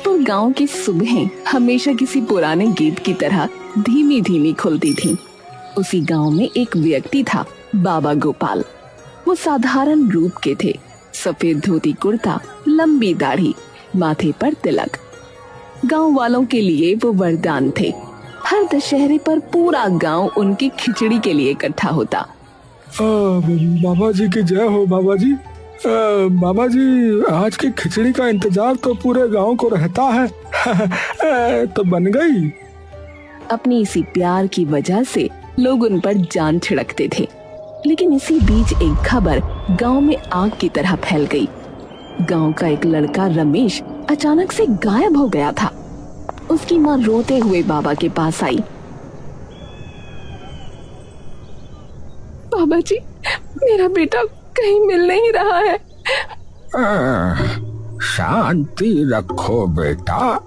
फिरोजपुर गांव की सुबहें हमेशा किसी पुराने गीत की तरह धीमी धीमी खुलती थीं। उसी गांव में एक व्यक्ति था, बाबा गोपाल। वो साधारण रूप के थे, सफेद धोती कुर्ता, लंबी दाढ़ी, माथे पर तिलक। गांव वालों के लिए वो वरदान थे। हर दशहरे पर पूरा गांव उनकी खिचड़ी के लिए इकट्ठा होता। बाबा जी की जय हो बाबा जी। बाबा जी, आज की खिचड़ी का इंतजार तो पूरे गांव को रहता है। तो बन गई। अपनी इसी प्यार की वजह से लोग उन पर जान छिड़कते थे। लेकिन इसी बीच एक खबर गांव में आग की तरह फैल गई। गांव का एक लड़का रमेश अचानक से गायब हो गया था। उसकी माँ रोते हुए बाबा के पास आई। बाबा जी, मेरा बेटा कहीं मिल नहीं रहा है। शांति रखो बेटा,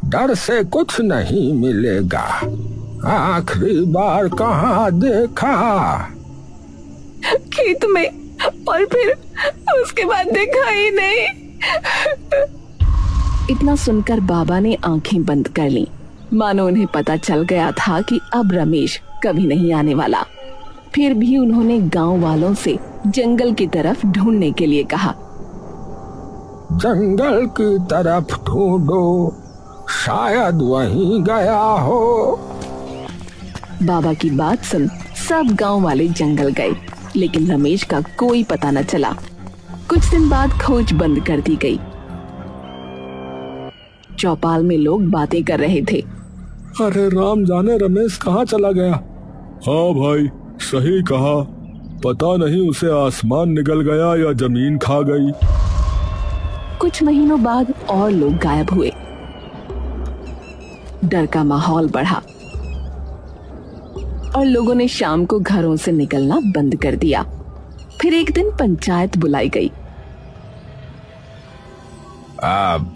डर से कुछ नहीं मिलेगा। आखिरी बार कहाँ देखा? खेत में, और फिर उसके बाद देखा ही नहीं। इतना सुनकर बाबा ने आंखें बंद कर लीं, मानो उन्हें पता चल गया था कि अब रमेश कभी नहीं आने वाला। फिर भी उन्होंने गांव वालों से जंगल की तरफ ढूंढने के लिए कहा। जंगल की तरफ ढूंढो, शायद वहीं गया हो। बाबा की बात सुन सब गांव वाले जंगल गए, लेकिन रमेश का कोई पता न चला। कुछ दिन बाद खोज बंद कर दी गई। चौपाल में लोग बातें कर रहे थे। अरे राम जाने रमेश कहाँ चला गया। हाँ भाई, सही कहा। पता नहीं उसे आसमान निकल गया या जमीन खा गई। कुछ महीनों बाद और लोग गायब हुए। डर का माहौल बढ़ा और लोगों ने शाम को घरों से निकलना बंद कर दिया। फिर एक दिन पंचायत बुलाई गई।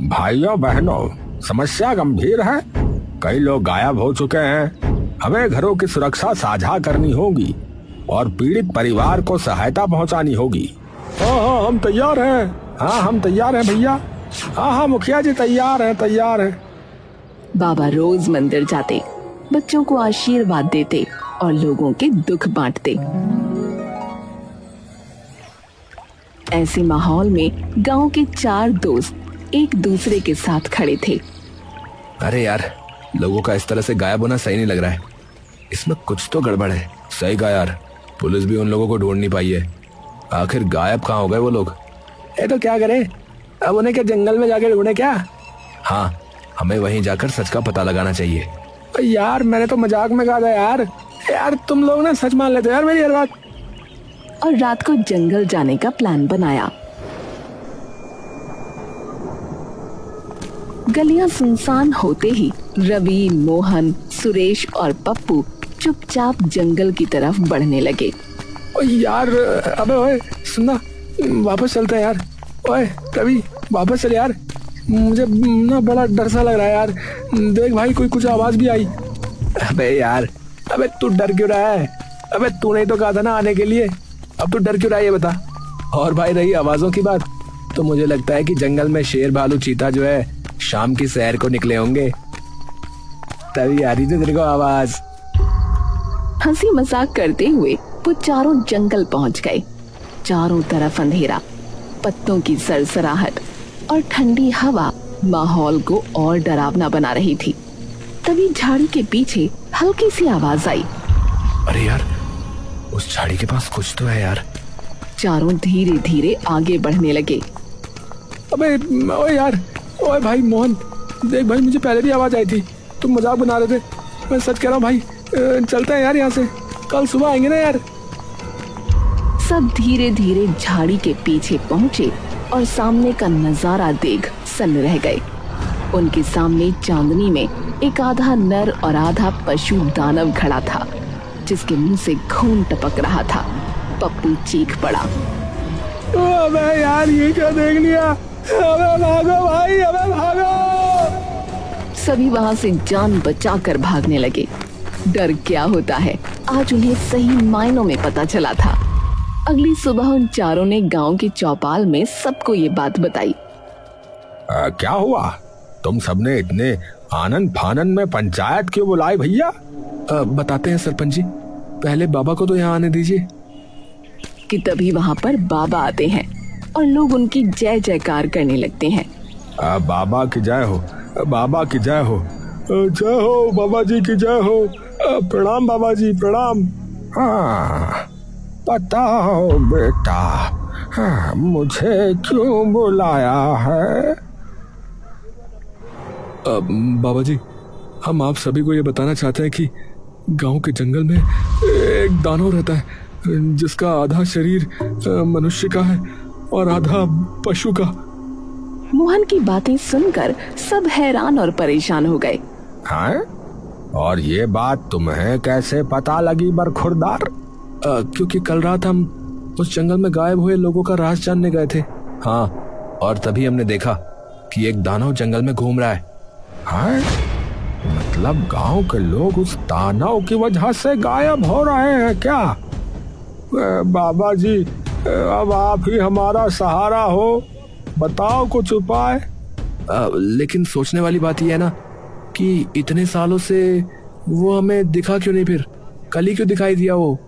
भाइयों बहनों, समस्या गंभीर है। कई लोग गायब हो चुके हैं। हमें घरों की सुरक्षा साझा करनी होगी और पीड़ित परिवार को सहायता पहुंचानी होगी। हाँ, हम तैयार हैं। हाँ, हम तैयार हैं भैया। हाँ, मुखिया जी तैयार हैं। बाबा रोज मंदिर जाते, बच्चों को आशीर्वाद देते और लोगों के दुख बांटते। ऐसे माहौल में गांव के 4 दोस्त एक दूसरे के साथ खड़े थे। अरे यार, लोगों का इस तरह से गायब होना सही नहीं लग रहा है। इसमें कुछ तो गड़बड़ है। सही कहा यार, पुलिस भी उन लोगों को ढूंढ नहीं पाई है। आखिर गायब कहाँ हो गए वो लोग? तो क्या करें अब? उन्हें क्या जंगल में जाकर ढूंढे क्या? हाँ, हमें वहीं जाकर सच का पता लगाना चाहिए। यार, मैंने तो मजाक में कहा था यार तुम लोग ना सच मान लेते यार मेरी हर बात। और रात को जंगल जाने का प्लान बनाया। गलियां सुनसान होते ही रवि, मोहन, सुरेश और पप्पू चुपचाप जंगल की तरफ बढ़ने लगे। यार, अबे ओए सुनना, वापस चलते हैं यार। ओए रवि, वापस चल यार। मुझे ना बड़ा डर सा लग रहा है यार। देख भाई, कोई कुछ आवाज भी आई। अबे यार, अबे तू डर क्यों रहा है? अबे तूने तो कहा था ना आने के लिए, अब तू डर क्यों रहा है ये बता। और भाई रही आवाजों की बात, तो मुझे लगता है कि जंगल में शेर, भालू, चीता जो है शाम की सैर को निकले होंगे, तभी आ रही थी तेरे को आवाज। हंसी मजाक करते हुए वो चारों जंगल पहुंच गए। चारों तरफ अंधेरा, पत्तों की सरसराहट और ठंडी हवा माहौल को और डरावना बना रही थी। तभी झाड़ी के पीछे हल्की सी आवाज आई। अरे यार, उस झाड़ी के पास कुछ तो है यार। चारों धीरे धीरे आगे बढ़ने लगे। अबे ओए यार, ओए भाई मोहन, देख भाई, मुझे पहले भी आवाज आई थी। तुम मजाक बना रहे थे, मैं सच कह रहा हूँ भाई। चलते हैं यार यहाँ से, कल सुबह आएंगे ना यार। सब धीरे धीरे झाड़ी के पीछे पहुंचे और सामने का नजारा देख सन्न रह गए। उनके सामने चांदनी में एक आधा नर और आधा पशु दानव खड़ा था, जिसके मुंह से खून टपक रहा था। पप्पू चीख पड़ा। अबे यार, ये क्या देख लिया? अबे भागो भाई, अबे भागो। सभी वहां से जान बचाकर भागने लगे। डर क्या होता है, आज उन्हें सही मायनों में पता चला था। अगली सुबह उन चारों ने गांव की चौपाल में सबको ये बात बताई। क्या हुआ? तुम सबने इतने आनंद फानन में पंचायत क्यों बुलाई भैया? बताते हैं सरपंच जी, पहले बाबा को तो यहाँ आने दीजिए। कि तभी वहाँ पर बाबा आते हैं और लोग उनकी जय जयकार करने लगते हैं। बाबा की जय हो, बाबा की जय हो, जय हो बाबा जी की जय हो। प्रणाम बाबा जी, प्रणाम। हाँ बताओ बेटा, हाँ, मुझे क्यों बुलाया है? बाबा जी, हम आप सभी को ये बताना चाहते हैं कि गांव के जंगल में एक दानव रहता है जिसका आधा शरीर मनुष्य का है और आधा पशु का। मोहन की बातें सुनकर सब हैरान और परेशान हो गए। हाँ? और ये बात तुम्हें कैसे पता लगी बरखुरदार? क्योंकि कल रात हम उस जंगल में गायब हुए लोगों का राज जानने गए थे। हाँ, और तभी हमने देखा कि एक दानव जंगल में घूम रहा है। हाँ? मतलब गांव के लोग उस दानव की वजह से गायब हो रहे हैं क्या? बाबा जी, अब आप ही हमारा सहारा हो, बताओ कुछ उपाय। लेकिन सोचने वाली बात यह है ना कि इतने सालों से वो हमें दिखा क्यों नहीं, फिर कल ही क्यों दिखाई दिया वो?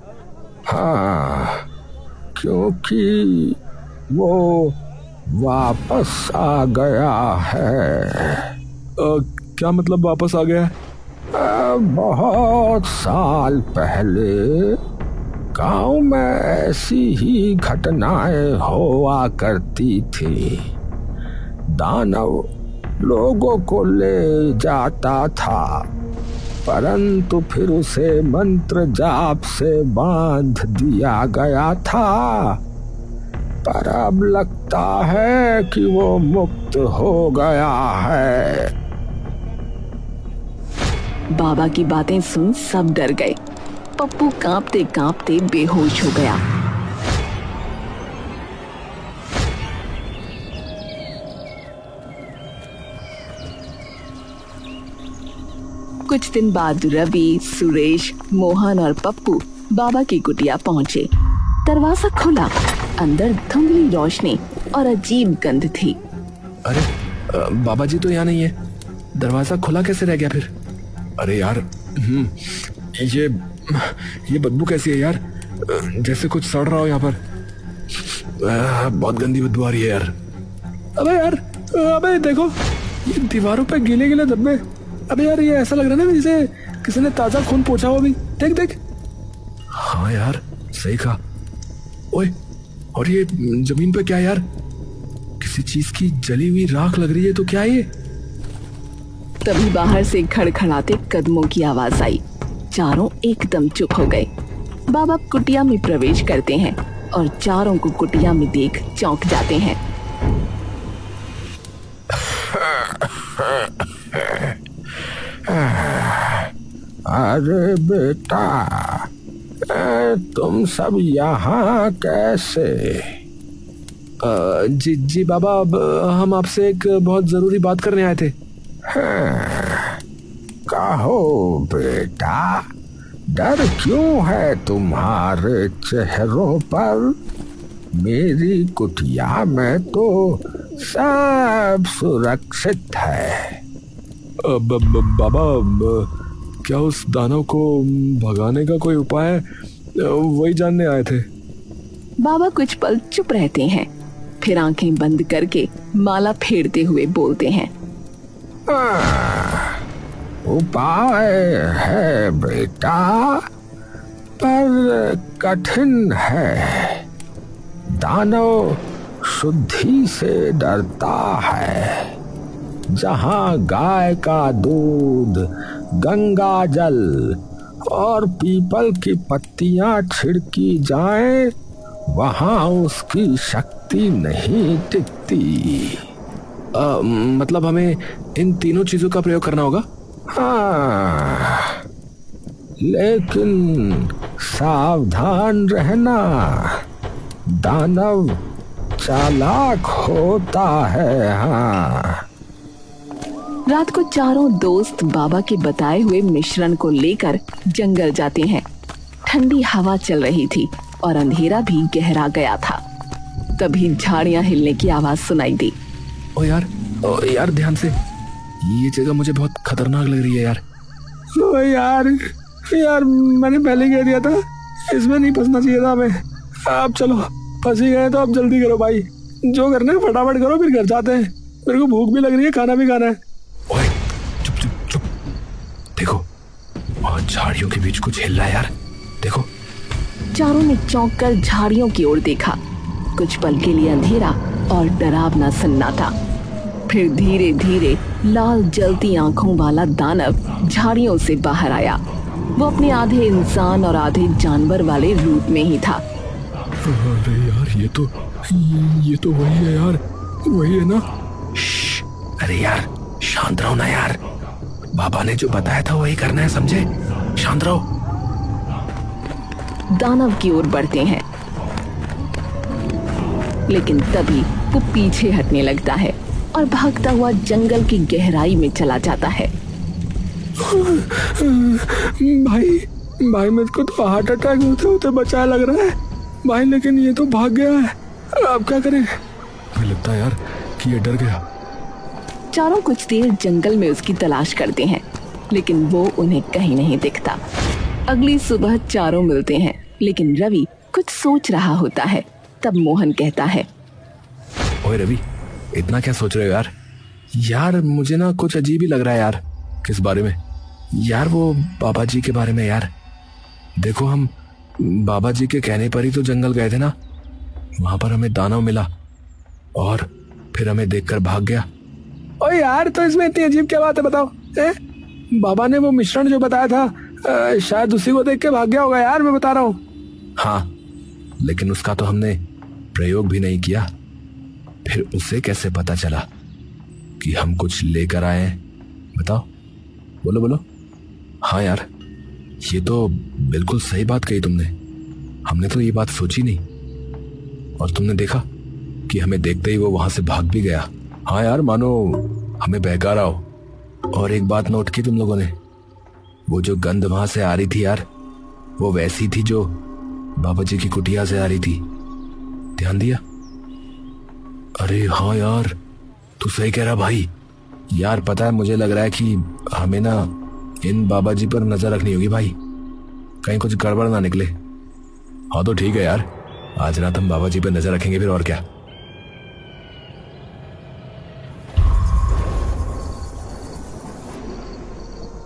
हाँ, क्योंकि वो वापस आ गया है। क्या मतलब वापस आ गया है? बहुत साल पहले गांव में ऐसी ही घटनाएं हुआ करती थी। दानव लोगों को ले जाता था, परंतु फिर उसे मंत्र जाप से बांध दिया गया था। पर अब लगता है कि वो मुक्त हो गया है। बाबा की बातें सुन सब डर गए। पप्पू कांपते कांपते बेहोश हो गया। कुछ दिन बाद रवि, सुरेश, मोहन और पप्पू बाबा की कुटिया पहुंचे। दरवाजा खुला, अंदर धुंधली रोशनी और अजीब गंध थी। अरे बाबा जी तो यहाँ नहीं है, दरवाजा खुला कैसे रह गया फिर? अरे यार, ये बदबू कैसी है यार? जैसे कुछ सड़ रहा हो यहाँ पर। बहुत गंदी बदबू आ रही है यार। अबे यार, अबे देखो, ये दीवारों पे गीले गीले धब्बे। अबे यार, ये ऐसा लग रहा है ना जैसे किसी ने ताजा खून पोंछा हो अभी। देख देख। हाँ यार, सही कहा। ओए, और ये जमीन पे क्या यार? किसी चीज की जली हुई राख लग रही है। तो क्या है ये? तभी बाहर से खड़खड़ाते कदमों की आवाज आई। चारों एकदम चुप हो गए। बाबा कुटिया में प्रवेश करते हैं और चारों को कुटिया में देख चौंक जाते हैं। अरे बेटा, तुम सब यहाँ कैसे? जी बाबा, हम आपसे एक बहुत जरूरी बात करने आए थे। कहो बेटा, डर क्यों है तुम्हारे चेहरों पर? मेरी कुटिया में तो सब सुरक्षित है। बाबा, क्या उस दानव को भगाने का कोई उपाय है? वही जानने आए थे। बाबा कुछ पल चुप रहते हैं, फिर आंखें बंद करके माला फेरते हुए बोलते हैं। उपाय है बेटा, पर कठिन है। दानव शुद्धि से डरता है। जहाँ गाय का दूध, गंगा जल और पीपल की पत्तियां छिड़की जाएं, वहाँ उसकी शक्ति नहीं टिकती। मतलब हमें इन तीनों चीजों का प्रयोग करना होगा? हाँ, लेकिन सावधान रहना, दानव चालाक होता है। हाँ। रात को चारों दोस्त बाबा के बताए हुए मिश्रण को लेकर जंगल जाते हैं। ठंडी हवा चल रही थी और अंधेरा भी गहरा गया था। तभी झाड़ियां हिलने की आवाज सुनाई दी। ओ यार ध्यान से। ये जगह मुझे बहुत खतरनाक लग रही है यार। ओ यार यार मैंने पहले कह दिया था इसमें नहीं फंसना चाहिए था हमें। अब चलो फंस ही गए तो अब जल्दी करो भाई, जो करना है फटाफट करो, फिर घर जाते हैं। मेरे को भूख भी लग रही है, खाना भी खाना है। ओए चुप चुप चुप, देखो और झाड़ियों के बीच कुछ हिल रहा है यार, देखो। चारों ने चौंक कर झाड़ियों की ओर देखा। कुछ पल के लिए अंधेरा और डरावना सन्नाटा, फिर धीरे धीरे लाल जलती आंखों वाला दानव झाड़ियों से बाहर आया। वो अपने आधे इंसान और आधे जानवर वाले रूप में ही था। अरे यार ये तो वही है यार, वही है ना। अरे यार शांत रहो ना यार, बाबा ने जो बताया था वही करना है, समझे? शांत रहो। दानव की ओर बढ़ते हैं, लेकिन तभी वो पीछे हटने लगता है और भागता हुआ जंगल की गहराई में चला जाता है। भाई मेरे को तो हार्ट अटैक होते होते बचाया लग रहा है भाई, लेकिन ये तो भाग गया है, अब क्या करें? मुझे लगता है यार कि ये डर गया। चारों कुछ देर जंगल में उसकी तलाश करते हैं, लेकिन वो उन्हें कहीं नहीं दिखता। अगली सुबह चारों मिलते हैं, लेकिन रवि कुछ सोच रहा होता है। तब मोहन कहता है, ओए रवि, इतना क्या सोच रहे हो यार? यार मुझे ना कुछ अजीब ही लग रहा है यार। किस बारे में? यार वो बाबा जी के बारे में यार। देखो हम बाबा जी के कहने पर ही तो जंगल गए थे ना, वहां पर हमें दानव मिला और फिर हमें देखकर भाग गया। ओ यार तो इसमें इतनी अजीब क्या बात है, बताओ। बाबा ने वो मिश्रण जो बताया था शायद उसी को देख के भाग गया होगा यार, मैं बता रहा हूँ। हाँ, लेकिन उसका तो हमने प्रयोग भी नहीं किया, फिर उसे कैसे पता चला कि हम कुछ लेकर आए हैं? बताओ, बोलो बोलो। हाँ यार, ये तो बिल्कुल सही बात कही तुमने, हमने तो ये बात सोची नहीं। और तुमने देखा कि हमें देखते ही वो वहां से भाग भी गया। हाँ यार, मानो हमें बहका रहा हो। और एक बात नोट की तुम लोगों ने, वो जो गंध वहां से आ रही थी यार, वो वैसी थी जो बाबा जी की कुटिया से आ रही थी। ध्यान दिया? अरे हाँ यार, तू सही कह रहा भाई। यार पता है, मुझे लग रहा है कि हमें ना इन बाबा जी पर नजर रखनी होगी भाई, कहीं कुछ गड़बड़ ना निकले। हाँ तो ठीक है यार, आज रात हम बाबा जी पर नजर रखेंगे, फिर और क्या।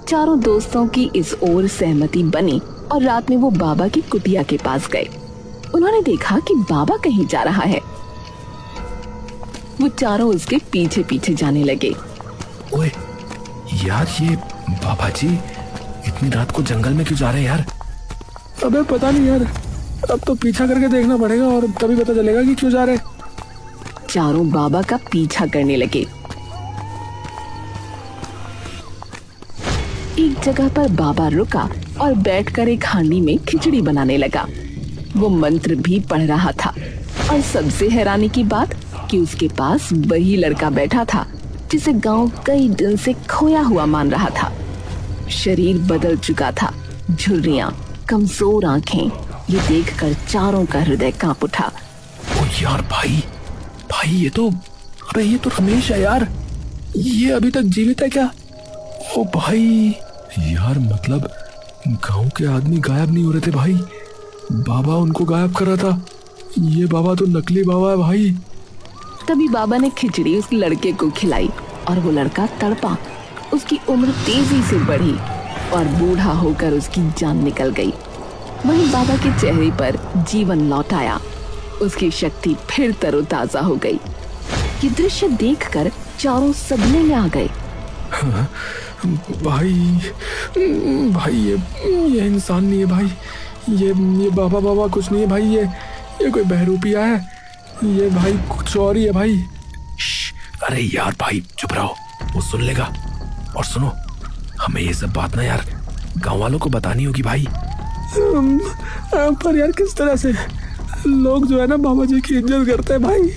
चारों दोस्तों की इस ओर सहमति बनी और रात में वो बाबा की कुटिया के पास गए। उन्होंने देखा कि बाबा कहीं जा रहा है। वो चारों उसके पीछे पीछे जाने लगे। ओए यार, ये बाबा जी इतनी रात को जंगल में क्यों जा रहे हैं यार? अबे पता नहीं यार, अब तो पीछा करके देखना पड़ेगा और तभी पता चलेगा कि क्यों जा रहे। चारों बाबा का पीछा करने लगे। एक जगह पर बाबा रुका और बैठकर एक हांडी में खिचड़ी बनाने लगा। वो मंत्र भी पढ़ रहा था और सबसे हैरानी की बात कि उसके पास वही लड़का बैठा था जिसे गांव कई दिन से खोया हुआ मान रहा था। शरीर बदल चुका था, झुर्रियां, कमजोर आंखें, ये देखकर चारों का हृदय कांप उठा। ओ यार भाई, ये तो रमेश है यार, ये अभी तक जीवित है क्या? ओ भाई यार, मतलब गांव के आदमी गायब नहीं हो रहे थे भाई, बाबा उनको गायब कर रहा था। ये बाबा तो नकली बाबा है भाई। तभी बाबा ने खिचड़ी उस लड़के को खिलाई और वो लड़का तड़पा। उसकी उम्र तेजी से बढ़ी और बूढ़ा होकर उसकी जान निकल गई। वहीं बाबा के चेहरे पर जीवन लौट आया, उसकी शक्ति फिर तरोताजा हो गई। ये दृश्य देखकर चारों सदमे में आ गए। भाई ये इंसान नहीं है भाई, ये बाबा कुछ नहीं है भाई, ये कोई बहरूपिया है, ये भाई कुछ और ही है भाई। अरे यार भाई चुप रहो, वो सुन लेगा। और सुनो, हमें ये सब बात ना यार गांव वालों को बतानी होगी भाई। पर यार किस तरह से? लोग जो है ना बाबा जी की इज्जत करते हैं भाई,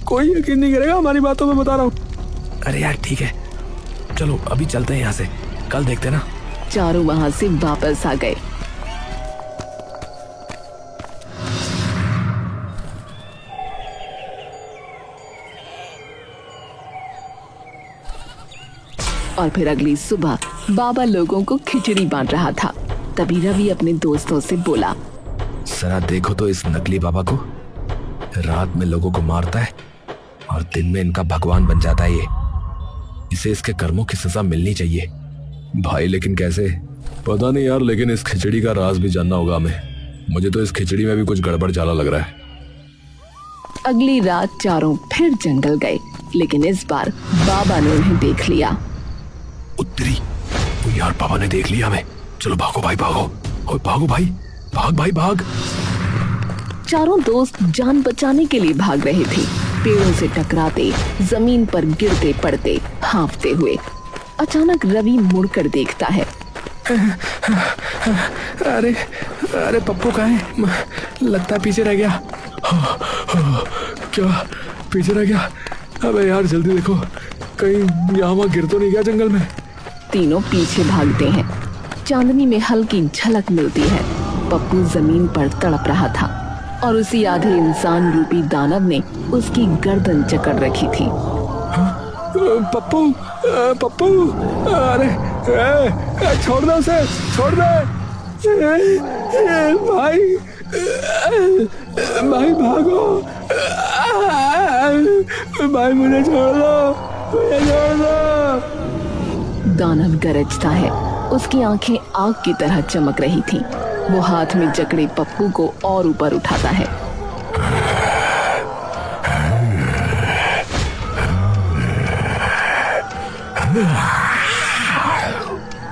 कोई यकीन नहीं करेगा हमारी बातों में, बता रहा हूँ। अरे यार ठीक है, चलो अभी चलते हैं यहाँ से, कल देखते ना। चारों वहां से वापस आ गए। और फिर अगली सुबह बाबा लोगों को खिचड़ी बांट रहा था। तभी रवि अपने दोस्तों से बोला, जरा देखो तो इस नकली बाबा को, रात में लोगों को मारता है और दिन में इनका भगवान बन जाता है। इसे इसके कर्मों की सजा मिलनी चाहिए। भाई लेकिन कैसे, पता नहीं यार, लेकिन इस खिचड़ी का राज भी जानना होगा हमें। मुझे तो इस खिचड़ी में भी कुछ गड़बड़ जाला लग रहा है। अगली रात चारों फिर जंगल गए, लेकिन इस बार बाबा ने उन्हें देख लिया। उत्तरी, वो यार बाबा ने देख लिया हमें। चलो भागो भाई भागो, और भागो भाई, भाग भाई भाग। चारों दोस्त जान बचाने के लिए भाग रहे थे, पेड़ों से टकराते, जमीन पर गिरते पड़ते, हांफते हुए। अचानक रवि मुड़कर देखता है। अरे अरे पप्पू कहाँ है? लगता है पीछे रह गया। क्या पीछे रह गया? अबे यार जल्दी देखो, कहीं यहाँ वहाँ गिर तो नहीं गया जंगल में। तीनों पीछे भागते हैं। चांदनी में हल्की झलक मिलती है। पप्पू जमीन पर तड़प रहा था और उसी आधे इंसान रूपी दानव ने उसकी गर्दन जकड़ रखी थी। पप्पू पप्पू, अरे छोड़ दे उसे, छोड़ दे भाई, भाई भागो भाई, मुझे छोड़ दो, मुझे छोड़ दो। दानव गरजता है। उसकी आंखें आग की तरह चमक रही थीं। वो हाथ में जकड़े पप्पू को और ऊपर उठाता है।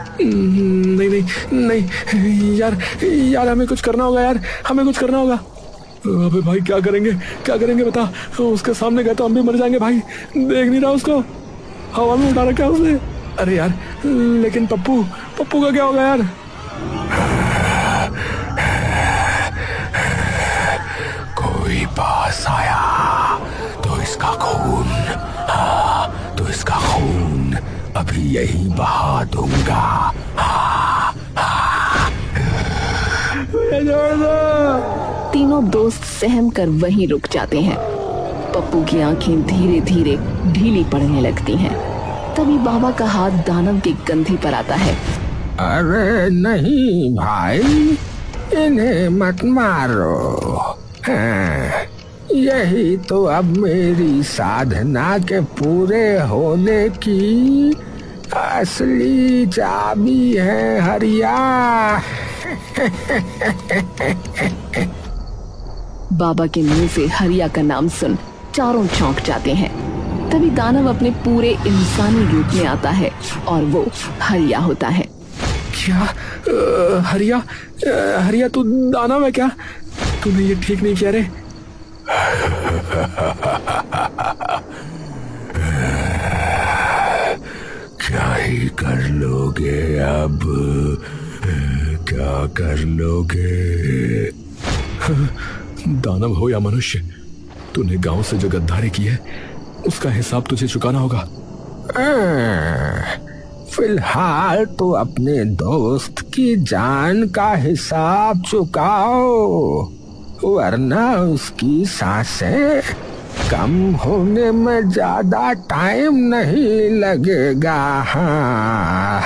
नहीं नहीं नहीं यार, यार हमें कुछ करना होगा यार, हमें कुछ करना होगा। अबे भाई क्या करेंगे, क्या करेंगे बता? उसके सामने गए तो हम भी मर जाएंगे भाई। देख नहीं रहा उसको, हवा में उठा रखा है उसने। अरे यार लेकिन पप्पू, पप्पू का क्या होगा यार? कोई पास आया तो इसका खून, हाँ तो इसका खून अभी यही बहा दूंगा। तीनों दोस्त सहम कर वहीं रुक जाते हैं। पप्पू की आंखें धीरे धीरे ढीली पड़ने लगती हैं। तभी बाबा का हाथ दानव के कंधे पर आता है। अरे नहीं भाई, इन्हें मत मारो। हाँ, यही तो अब मेरी साधना के पूरे होने की असली चाबी है हरिया। बाबा के मुंह से हरिया का नाम सुन चारों चौंक जाते हैं। तभी दानव अपने पूरे इंसानी रूप में आता है और वो हरिया होता है। क्या हरिया, हरिया तू दानव है क्या? तूने ये ठीक नहीं किया रे। क्या ही कर लोगे अब, क्या कर लोगे? दानव हो या मनुष्य, तूने गांव से जो गद्दारी की है उसका हिसाब तुझे चुकाना होगा। फिलहाल तो अपने दोस्त की जान का हिसाब चुकाओ, वरना उसकी सांसें कम होने में ज्यादा टाइम नहीं लगेगा। हाँ।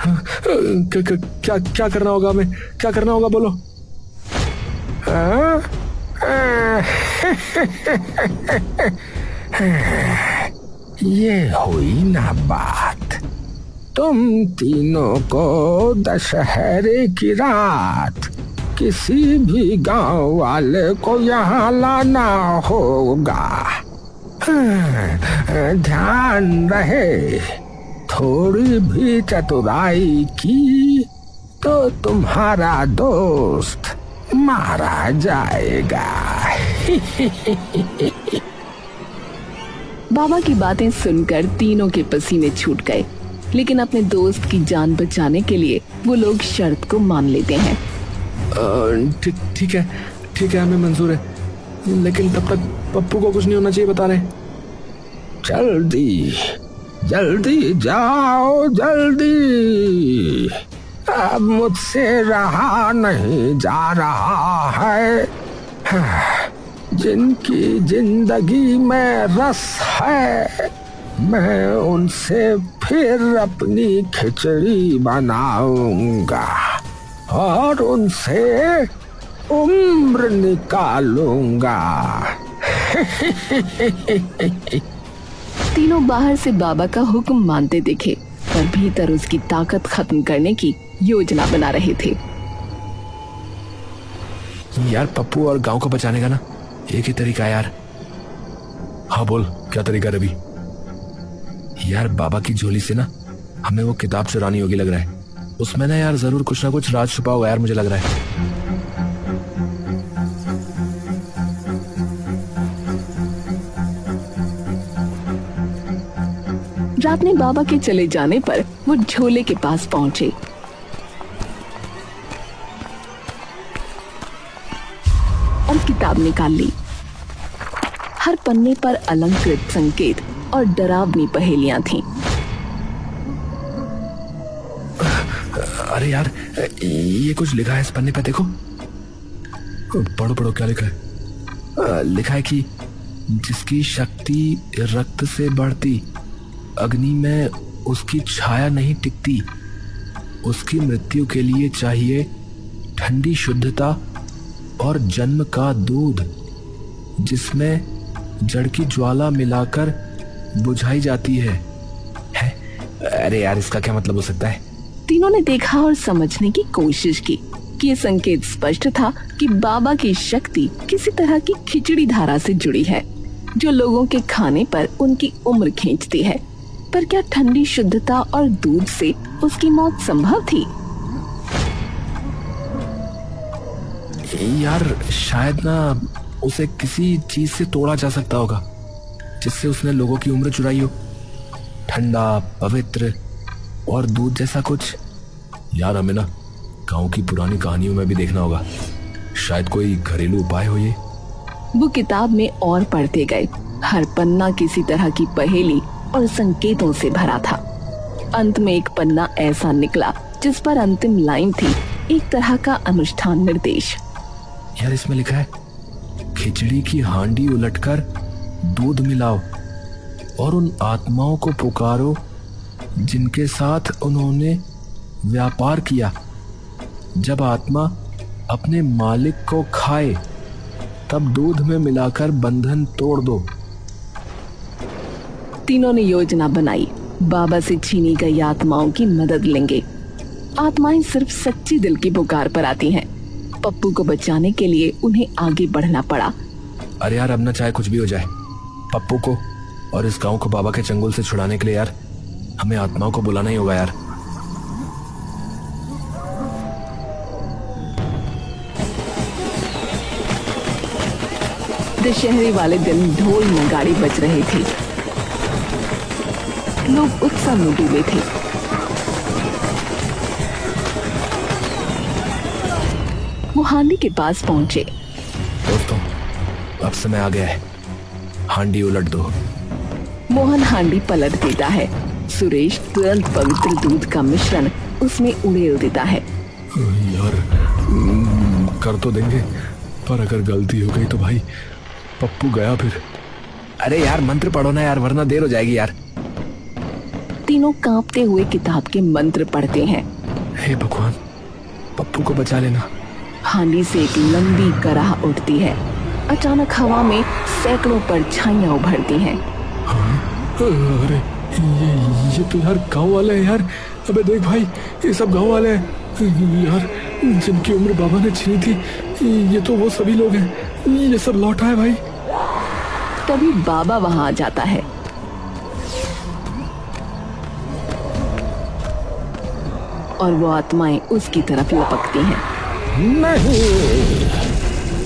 क्या क्या करना होगा हमें, क्या करना होगा बोलो? ये हुई ना बात। तुम तीनों को दशहरे की रात किसी भी गांव वाले को यहाँ लाना होगा। ध्यान रहे, थोड़ी भी चतुराई की तो तुम्हारा दोस्त मारा जाएगा। बाबा की बातें सुनकर तीनों के पसीने छूट गए, लेकिन अपने दोस्त की जान बचाने के लिए वो लोग शर्त को मान लेते हैं। ठीक है, ठीक है, हमें मंजूर है, लेकिन तब तक पप्पू को कुछ नहीं होना चाहिए, बता रहे। जल्दी जल्दी जाओ, जल्दी, अब मुझसे रहा नहीं जा रहा है। जिनकी जिंदगी में रस है मैं उनसे फिर अपनी खिचड़ी बनाऊंगा और उनसे उम्र निकालूंगा। तीनों बाहर से बाबा का हुक्म मानते दिखे, पर भीतर उसकी ताकत खत्म करने की योजना बना रहे थे। यार पप्पू और गांव को बचाने का ना एक ही तरीका है यार। हाँ बोल, क्या तरीका रवि? यार बाबा की झोली से ना हमें वो किताब चुरानी होगी लग रहा है। उसमें ना यार जरूर कुछ ना कुछ राज छुपा हुआ यार, मुझे लग रहा है। रात में बाबा के चले जाने पर वो झोले के पास पहुंचे और किताब निकाल ली। हर पन्ने पर अलंकृत संकेत और डरावनी पहेलियां थीं। अरे यार ये कुछ लिखा है इस पन्ने पे, देखो। पढ़ो पढ़ो, क्या लिखा है? लिखा है कि जिसकी शक्ति रक्त से बढ़ती, अग्नि में उसकी छाया नहीं टिकती, उसकी मृत्यु के लिए चाहिए ठंडी शुद्धता और जन्म का दूध, जिसमें जड़ की ज्वाला मिलाकर बुझाई जाती है। अरे यार इसका क्या मतलब हो सकता है? तीनों ने देखा और समझने की कोशिश की कि ये संकेत स्पष्ट था कि बाबा की शक्ति किसी तरह की खिचड़ी धारा से जुड़ी है, जो लोगों के खाने पर उनकी उम्र खींचती है। पर क्या ठंडी शुद्धता और दूध से उसकी मौत संभव थी? यार शायद ना उसे किसी चीज से तोड़ा जा सकता होगा जिससे उसने लोगों की उम्र चुराई हो। ठंडा, पवित्र और दूध जैसा कुछ। यार हमें ना गांव की पुरानी कहानियों में भी देखना होगा, शायद कोई घरेलू उपाय हो ये। वो किताब में और पढ़ते गए। हर पन्ना किसी तरह की पहेली और संकेतों से भरा था। अंत में एक पन्ना ऐसा निकला जिस पर अंतिम लाइन थी एक तरह का अनुष्ठान निर्देश। यार इसमें लिखा है, खिचड़ी की हांडी उलटकर दूध मिलाओ और उन आत्माओं को पुकारो जिनके साथ उन्होंने व्यापार किया। जब आत्मा अपने मालिक को खाए तब दूध में मिलाकर बंधन तोड़ दो। तीनों ने योजना बनाई। बाबा से छीनी गई आत्माओं की मदद लेंगे। आत्माएं सिर्फ सच्ची दिल की पुकार पर आती हैं। पप्पू को बचाने के लिए उन्हें आगे बढ़ना पड़ा। अरे यार अब ना चाहे कुछ भी हो जाए, पप्पू को और इस गांव को बाबा के चंगुल से छुड़ाने के लिए यार हमें आत्माओं को बुलाना ही होगा यार। दशहरे वाले दिन ढोल नगाड़े बज रहे थे। लोग उत्साह में डूबे थे। वो हांडी के पास पहुंचे। दोस्तों अब समय आ गया है, हांडी उलट दो। मोहन हांडी पलट देता है। सुरेश तुरंत पवित्र दूध का मिश्रण उसमें उड़ेल देता है। यार कर तो देंगे, पर अगर गलती हो गई तो भाई पप्पू गया फिर। अरे यार मंत्र पढ़ो ना यार, वरना देर हो जाएगी यार। तीनों कांपते हुए किताब के मंत्र पढ़ते हैं। हे भगवान, पप्पू को बचा लेना। हांडी से एक लंबी कराह उठती है। अचानक हवा में सैकड़ों परछाइयां उभरती हैं। अरे ये तो यार गांव वाले हैं यार। अबे देख भाई, ये सब गांव वाले हैं यार, जिनकी उम्र बाबा ने छीनी थी। ये तो वो सभी लोग हैं, ये सब लौटा है भाई। तभी बाबा वहां आ जाता है। और वो आत्माएं उसकी तरफ लपकती हैं। नहीं,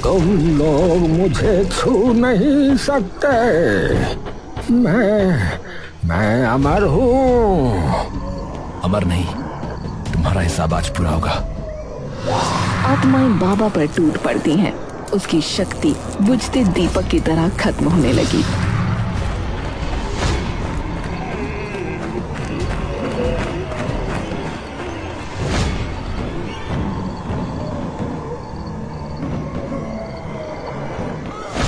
तुम लोग मुझे छू नहीं सकते। मैं अमर हूँ। अमर नहीं, तुम्हारा हिसाब आज पूरा होगा। आत्माएं बाबा पर टूट पड़ती हैं। उसकी शक्ति बुझते दीपक की तरह खत्म होने लगी।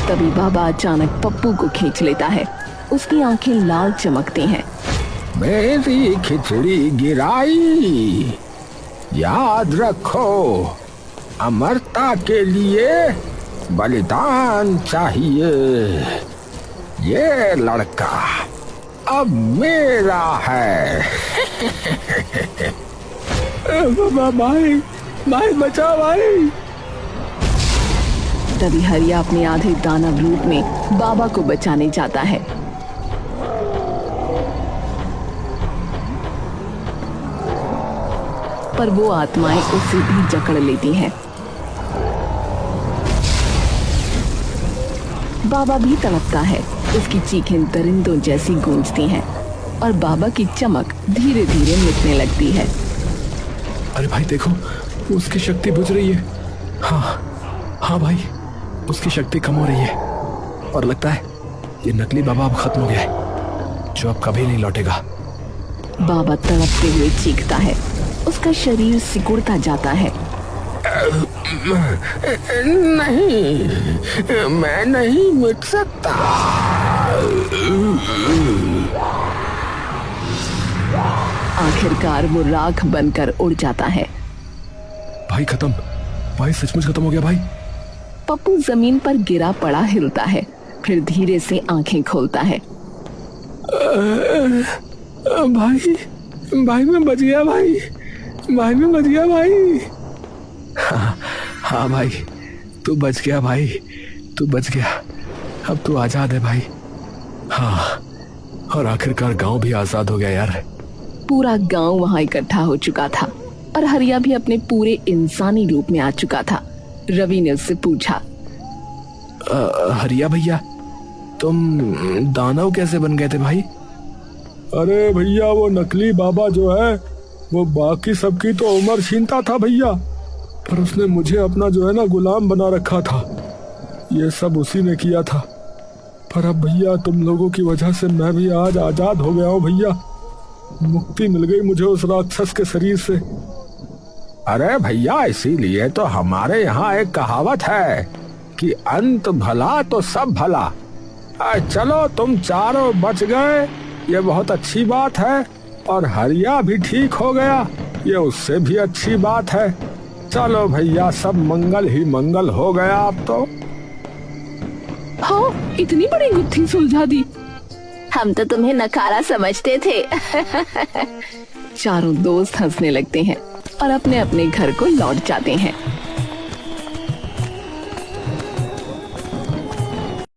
तभी बाबा अचानक पप्पू को खींच लेता है। उसकी आंखें लाल चमकती हैं। मेरी खिचड़ी गिराई, याद रखो अमरता के लिए बलिदान चाहिए। ये लड़का अब मेरा है। भाई भाई बचाओ भाई। तभी हरिया अपने आधे दानव रूप में बाबा को बचाने जाता है। पर वो आत्माएं उसे भी जकड़ लेती हैं। बाबा भी तड़पता है। उसकी चीखें दरिंदों जैसी गूंजती हैं और बाबा की चमक धीरे धीरे मिटने लगती है। अरे भाई देखो, उसकी शक्ति बुझ रही है। हाँ भाई, उसकी शक्ति कम हो रही है और लगता है ये नकली बाबा अब खत्म हो गया है, जो अब कभी नहीं लौटेगा। बाबा तड़पते हुए चीखता है। उसका शरीर सिकुड़ता जाता है। नहीं, मैं नहीं मिट सकता। आखिरकार वो राख बनकर उड़ जाता है। भाई खत्म, भाई सचमुच खत्म हो गया भाई। पप्पू जमीन पर गिरा पड़ा हिलता है, फिर धीरे से आंखें खोलता है। भाई मैं बच गया भाई, मैं बच गया भाई। हाँ भाई, तू बच गया भाई, तू बच गया। अब तू आजाद है भाई। हाँ, और आखिरकार गांव भी आजाद हो गया यार। पूरा गांव वहां इकट्ठा हो चुका था और हरिया भी अपने पूरे इंसानी रूप में आ चुका था। रवि ने उससे पूछा, हरिया भैया, तुम दानव कैसे बन गए थे भाई? अरे भैया, वो नकली बाबा जो है वो बाकी सबकी तो उम्र छीनता था भैया, पर उसने मुझे अपना जो है ना गुलाम बना रखा था। ये सब उसी ने किया था। पर अब भैया तुम लोगों की वजह से मैं भी आज आजाद हो गया हूँ भैया। मुक्ति मिल गई मुझे उस राक्षस के शरीर से। अरे भैया, इसीलिए तो हमारे यहाँ एक कहावत है कि अंत भला तो सब भला। चलो तुम चारों बच गए, ये बहुत अच्छी बात है, और हरिया भी ठीक हो गया, ये उससे भी अच्छी बात है। चलो भैया, सब मंगल ही मंगल हो गया अब तो। हाँ, इतनी बड़ी गुत्थी सुलझा दी। हम तो तुम्हें नकारा समझते थे। चारों दोस्त हंसने लगते हैं और अपने अपने घर को लौट जाते हैं।